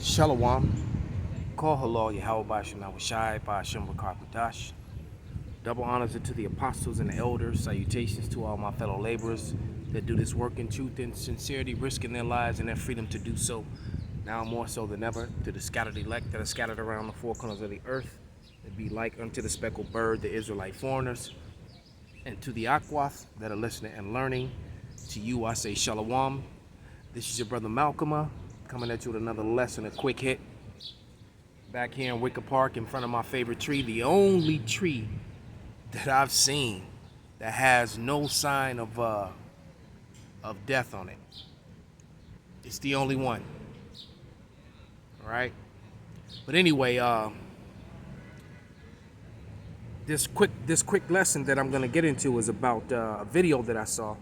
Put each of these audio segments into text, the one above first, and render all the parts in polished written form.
Shalom, Kol Halal Yahweh Shema Shai Ba'Shem Rakakadash. Double honors to the apostles and the elders. Salutations to all my fellow laborers that do this work in truth and sincerity, risking their lives and their freedom to do so. Now more so than ever, to the scattered elect that are scattered around the four corners of the earth, that be like unto the speckled bird, the Israelite foreigners, and to the Akwath that are listening and learning. To you I say Shalom. This is your brother Malcolm, coming at you with another lesson, a quick hit. Back here in Wicker Park in front of my favorite tree, the only tree that I've seen that has no sign of death on it. It's the only one. All right. But anyway, this quick lesson that I'm gonna get into is about a video that I saw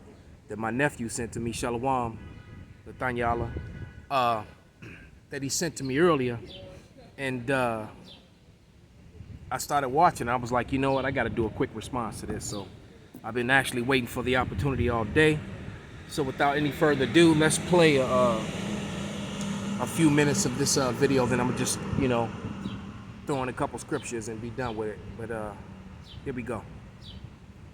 that my nephew sent to me, Shalom, Nathaniel, that he sent to me earlier, and I started watching. I was like, you know what, I got to do a quick response to this. So I've been actually waiting for the opportunity all day. So without any further ado, let's play a few minutes of this video. Then I'm gonna just, throw in a couple scriptures and be done with it. But here we go.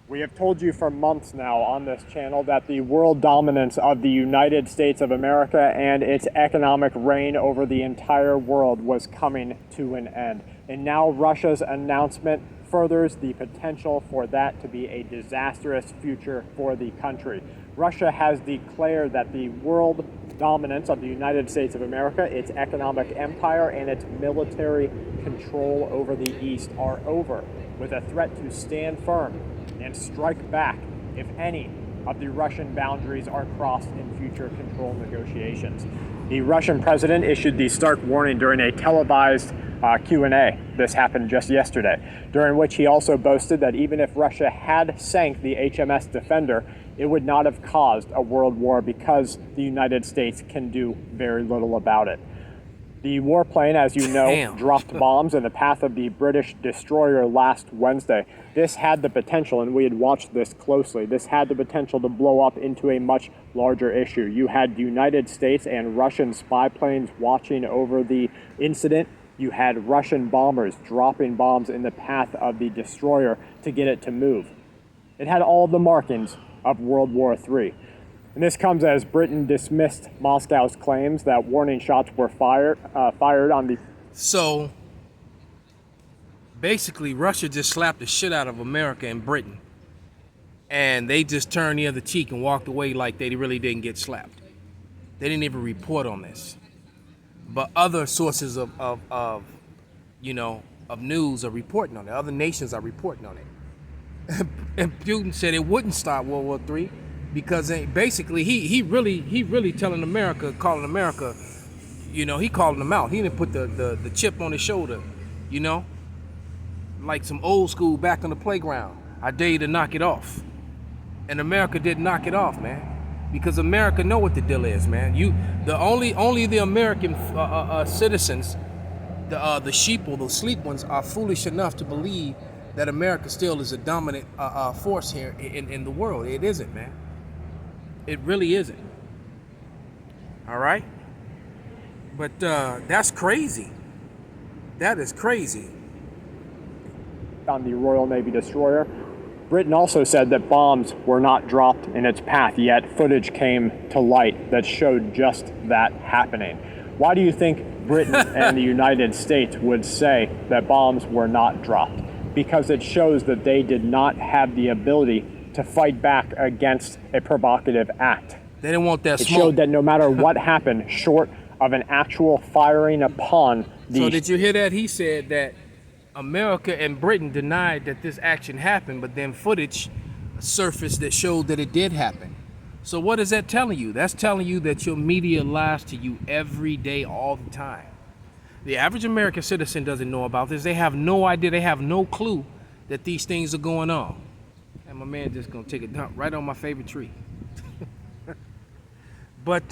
We have told you for months now on this channel that the world dominance of the United States of America and its economic reign over the entire world was coming to an end. And now Russia's announcement furthers the potential for that to be a disastrous future for the country. Russia has declared that the world dominance of the United States of America, its economic empire, and its military control over the East are over, with a threat to stand firm and strike back if any of the Russian boundaries are crossed in future control negotiations. The Russian president issued the stark warning during a televised Q&A. This happened just yesterday, during which he also boasted that even if Russia had sank the HMS Defender, it would not have caused a world war because the United States can do very little about it. The warplane, as you know, dropped bombs in the path of the British destroyer last Wednesday. This had the potential, and we had watched this closely, this had the potential to blow up into a much larger issue. You had the United States and Russian spy planes watching over the incident. You had Russian bombers dropping bombs in the path of the destroyer to get it to move. It had all the markings of World War III. And this comes as Britain dismissed Moscow's claims that warning shots were fired on the... So, basically, Russia just slapped the shit out of America and Britain. And they just turned the other cheek and walked away like they really didn't get slapped. They didn't even report on this. But other sources of news are reporting on it. Other nations are reporting on it. And Putin said it wouldn't stop World War III. Because basically he really telling America, calling America, he calling them out. He didn't put the chip on his shoulder, like some old school back on the playground. I dare you to knock it off. And America did knock it off, man. Because America know what the deal is, man. Only the American citizens, the sheeple, the sleep ones, are foolish enough to believe that America still is a dominant force here in the world. It isn't, man. It really isn't. All right? But that's crazy. That is crazy. On the Royal Navy destroyer. Britain also said that bombs were not dropped in its path, yet footage came to light that showed just that happening. Why do you think Britain and the United States would say that bombs were not dropped? Because it shows that they did not have the ability to fight back against a provocative act. They didn't want that smoke. It showed that no matter what happened, short of an actual firing upon the... So did you hear that? He said that America and Britain denied that this action happened, but then footage surfaced that showed that it did happen. So what is that telling you? That's telling you that your media lies to you every day, all the time. The average American citizen doesn't know about this. They have no idea. They have no clue that these things are going on. And my man just gonna take a dump right on my favorite tree. But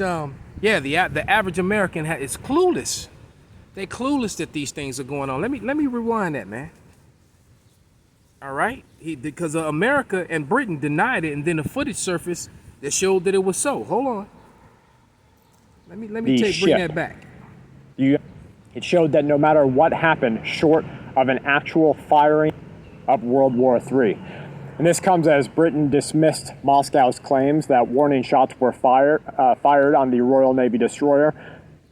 yeah, the average American is clueless. They clueless that these things are going on. Let me rewind that, man. All right, because America and Britain denied it, and then the footage surfaced that showed that it was so. Hold on. Let me bring that back. It showed that no matter what happened short of an actual firing of World War III. And this comes as Britain dismissed Moscow's claims that warning shots were fired on the Royal Navy destroyer.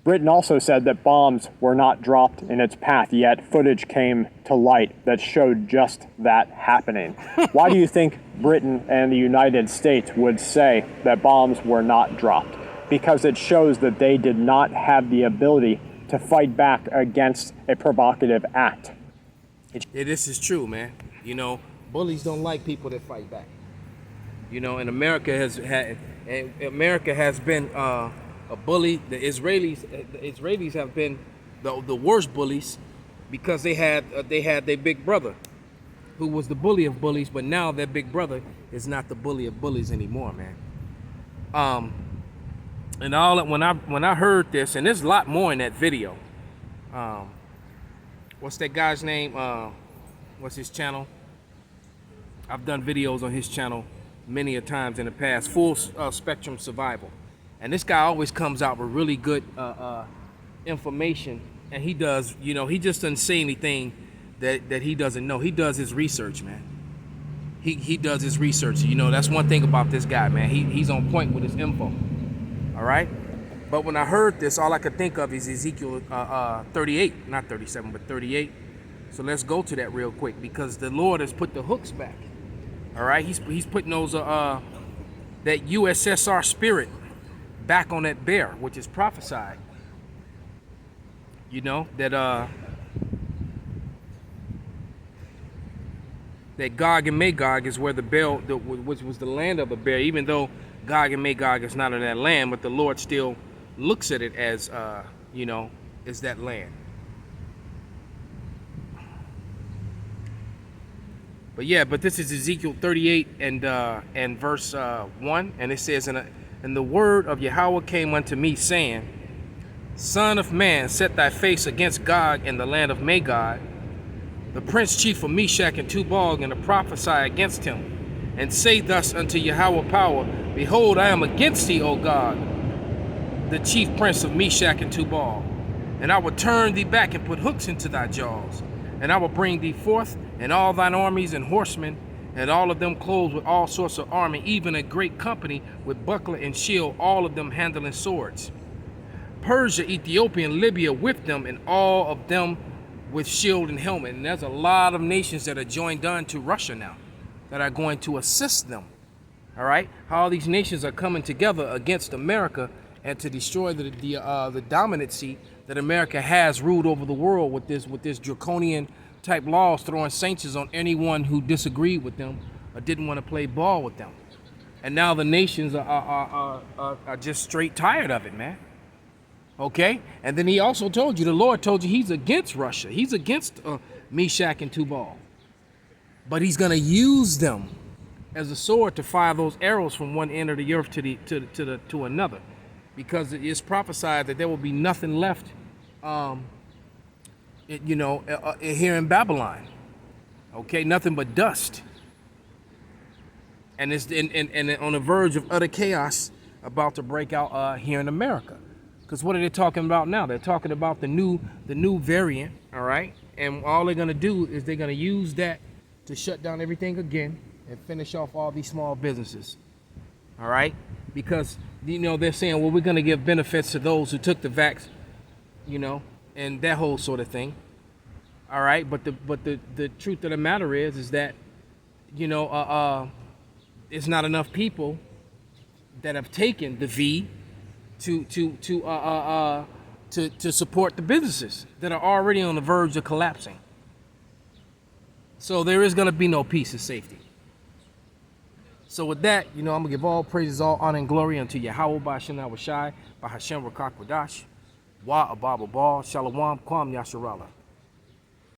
Britain also said that bombs were not dropped in its path, yet footage came to light that showed just that happening. Why do you think Britain and the United States would say that bombs were not dropped? Because it shows that they did not have the ability to fight back against a provocative act. Yeah, this is true, man. You know, bullies don't like people that fight back. You know, and America has been a bully. The Israelis have been the worst bullies because they had their big brother, who was the bully of bullies, but now their big brother is not the bully of bullies anymore, man. And when I heard this, and there's a lot more in that video. What's that guy's name? What's his channel? I've done videos on his channel many a times in the past. Full Spectrum Survival, and this guy always comes out with really good information. And he does, you know, he just doesn't say anything that he doesn't know. He does his research, man. He does his research. You know, that's one thing about this guy, man. He's on point with his info. All right. But when I heard this, all I could think of is Ezekiel 38, not 37, but 38. So let's go to that real quick, because the Lord has put the hooks back. All right. He's putting those that USSR spirit back on that bear, which is prophesied. You know, that Gog and Magog is where the bear, which was the land of the bear, even though Gog and Magog is not in that land, but the Lord still looks at it as, you know, is that land. But yeah, but this is Ezekiel 38 and verse 1, and it says, and the word of Yahweh came unto me, saying, Son of man, set thy face against Gog in the land of Magog, the prince chief of Meshach and Tubal, and to prophesy against him, and say thus unto Yahweh power, Behold, I am against thee, O Gog, the chief prince of Meshach and Tubal, and I will turn thee back and put hooks into thy jaws, and I will bring thee forth, and all thine armies and horsemen, and all of them clothed with all sorts of army, even a great company with buckler and shield, all of them handling swords. Persia, Ethiopia, and Libya with them, and all of them with shield and helmet. And there's a lot of nations that are joined on to Russia now that are going to assist them. All right, how all these nations are coming together against America and to destroy the dominancy that America has ruled over the world with this draconian type laws, throwing sanctions on anyone who disagreed with them or didn't want to play ball with them. And now the nations are just straight tired of it, man. Okay, and then he also told you, the Lord told you, he's against Russia. He's against Meshach and Tubal, but he's going to use them as a sword to fire those arrows from one end of the earth to another, because it is prophesied that there will be nothing left, here in Babylon. Okay, nothing but dust, and it's and on the verge of utter chaos about to break out here in America. Because what are they talking about now? They're talking about the new variant, all right? And all they're going to do is they're going to use that to shut down everything again and finish off all these small businesses, all right? Because, you know, they're saying, well, we're going to give benefits to those who took the vax, you know, and that whole sort of thing, all right? But the truth of the matter is that, you know, it's not enough people that have taken the V to support the businesses that are already on the verge of collapsing. So there is going to be no peace and safety. So with that, you know, I'm going to give all praises, all honor and glory unto Yahweh Ba'ashem Awashai, Bahashem Rakak Wadash, Wa Ababa Ba, Shalom, Kwam Yasharala.